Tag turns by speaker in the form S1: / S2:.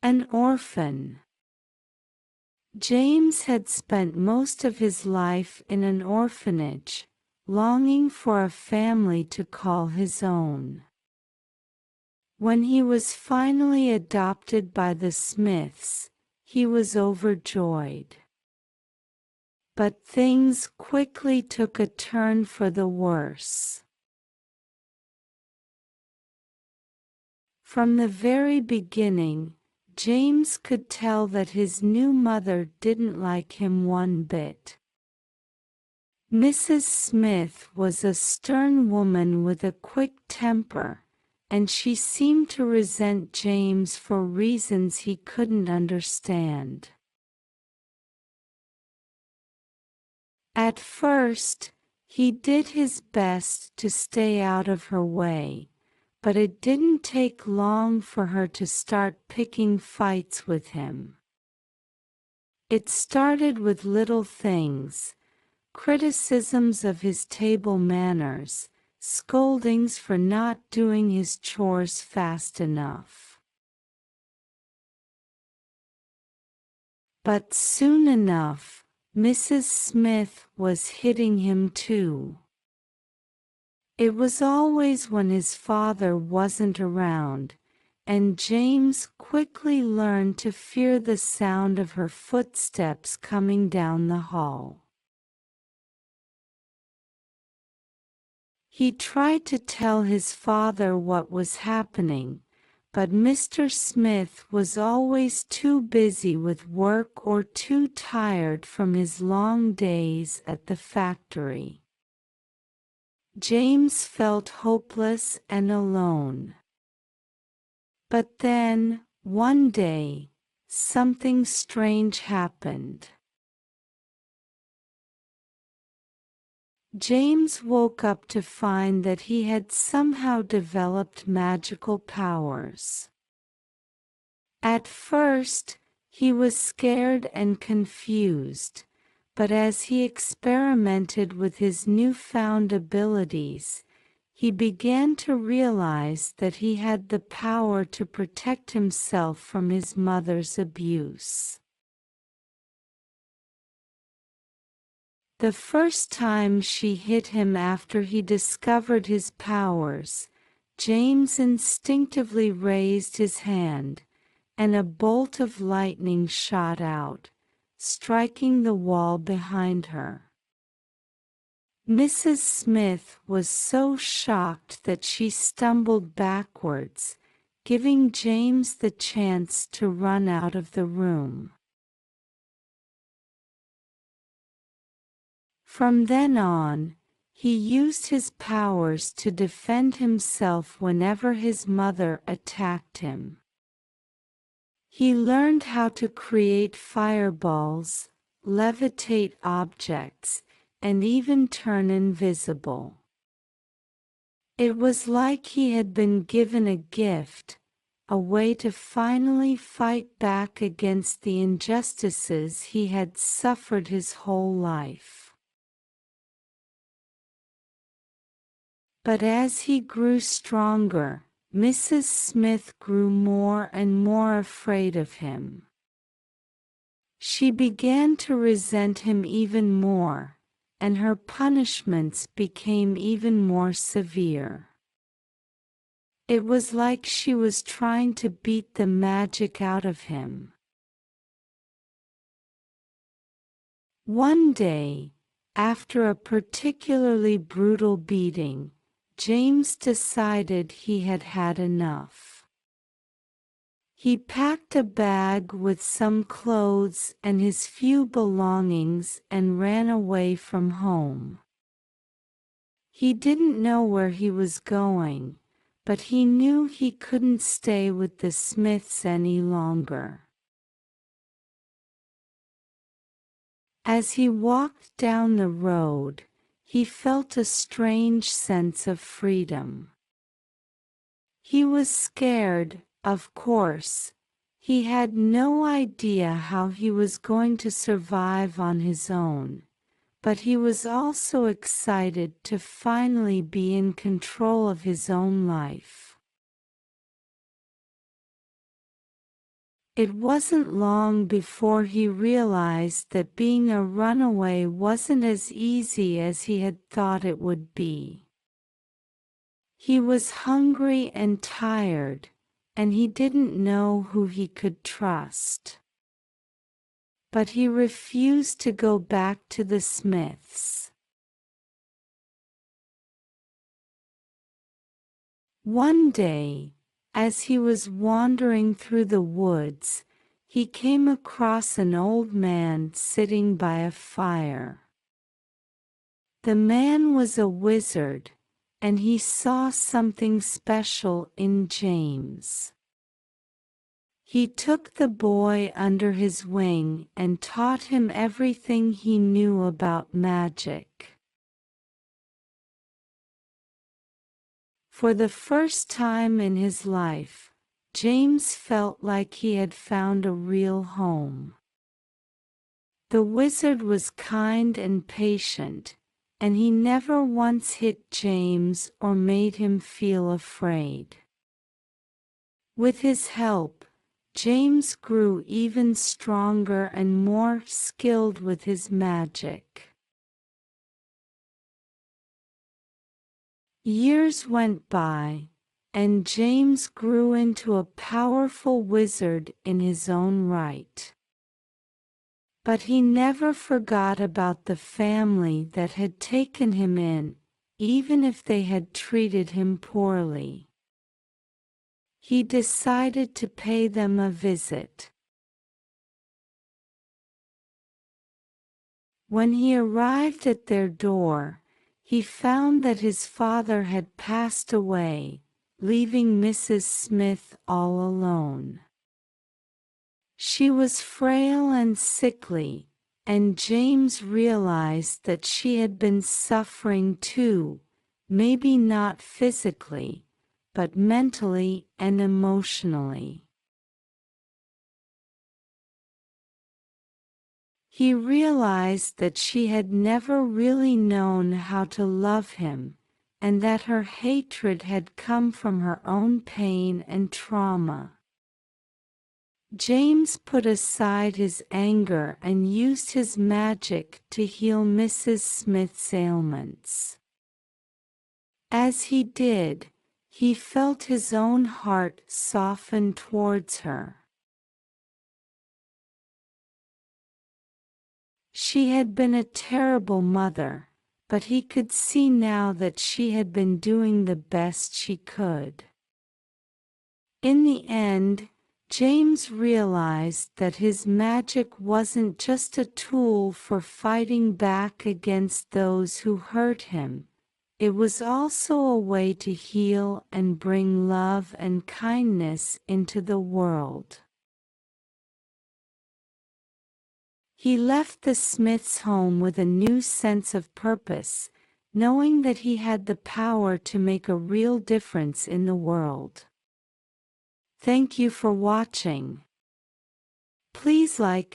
S1: An orphan. James had spent most of his life in an orphanage, longing for a family to call his own. When he was finally adopted by the Smiths, he was overjoyed. But things quickly took a turn for the worse. From the very beginning, James could tell that his new mother didn't like him one bit. Mrs. Smith was a stern woman with a quick temper, and she seemed to resent James for reasons he couldn't understand. At first, he did his best to stay out of her way, but it didn't take long for her to start picking fights with him. It started with little things, criticisms of his table manners, scoldings for not doing his chores fast enough. But soon enough, Mrs. Smith was hitting him too. It was always when his father wasn't around, and James quickly learned to fear the sound of her footsteps coming down the hall. He tried to tell his father what was happening, but Mr. Smith was always too busy with work or too tired from his long days at the factory. James felt hopeless and alone. But then, one day, something strange happened. James woke up to find that he had somehow developed magical powers. At first, he was scared and confused, but as he experimented with his newfound abilities, he began to realize that he had the power to protect himself from his mother's abuse. The first time she hit him after he discovered his powers, James instinctively raised his hand, and a bolt of lightning shot out, striking the wall behind her. Mrs. Smith was so shocked that she stumbled backwards, giving James the chance to run out of the room. From then on, he used his powers to defend himself whenever his mother attacked him. He learned how to create fireballs, levitate objects, and even turn invisible. It was like he had been given a gift, a way to finally fight back against the injustices he had suffered his whole life. But as he grew stronger, Mrs. Smith grew more and more afraid of him. She began to resent him even more, and her punishments became even more severe. It was like she was trying to beat the magic out of him. One day, after a particularly brutal beating, James decided he had had enough. He packed a bag with some clothes and his few belongings and ran away from home. He didn't know where he was going, but he knew he couldn't stay with the Smiths any longer. As he walked down the road, he felt a strange sense of freedom. He was scared, of course. He had no idea how he was going to survive on his own, but he was also excited to finally be in control of his own life. It wasn't long before he realized that being a runaway wasn't as easy as he had thought it would be. He was hungry and tired, and he didn't know who he could trust. But he refused to go back to the Smiths. One day, as he was wandering through the woods, he came across an old man sitting by a fire. The man was a wizard, and he saw something special in James. He took the boy under his wing and taught him everything he knew about magic. For the first time in his life, James felt like he had found a real home. The wizard was kind and patient, and he never once hit James or made him feel afraid. With his help, James grew even stronger and more skilled with his magic. Years went by, and James grew into a powerful wizard in his own right. But he never forgot about the family that had taken him in, even if they had treated him poorly. He decided to pay them a visit. When he arrived at their door, he found that his father had passed away, leaving Mrs. Smith all alone. She was frail and sickly, and James realized that she had been suffering too, maybe not physically, but mentally and emotionally. He realized that she had never really known how to love him, and that her hatred had come from her own pain and trauma. James put aside his anger and used his magic to heal Mrs. Smith's ailments. As he did, he felt his own heart soften towards her. She had been a terrible mother, but he could see now that she had been doing the best she could. In the end, James realized that his magic wasn't just a tool for fighting back against those who hurt him. It was also a way to heal and bring love and kindness into the world. He left the Smiths' home with a new sense of purpose, knowing that he had the power to make a real difference in the world. Thank you for watching. Please like,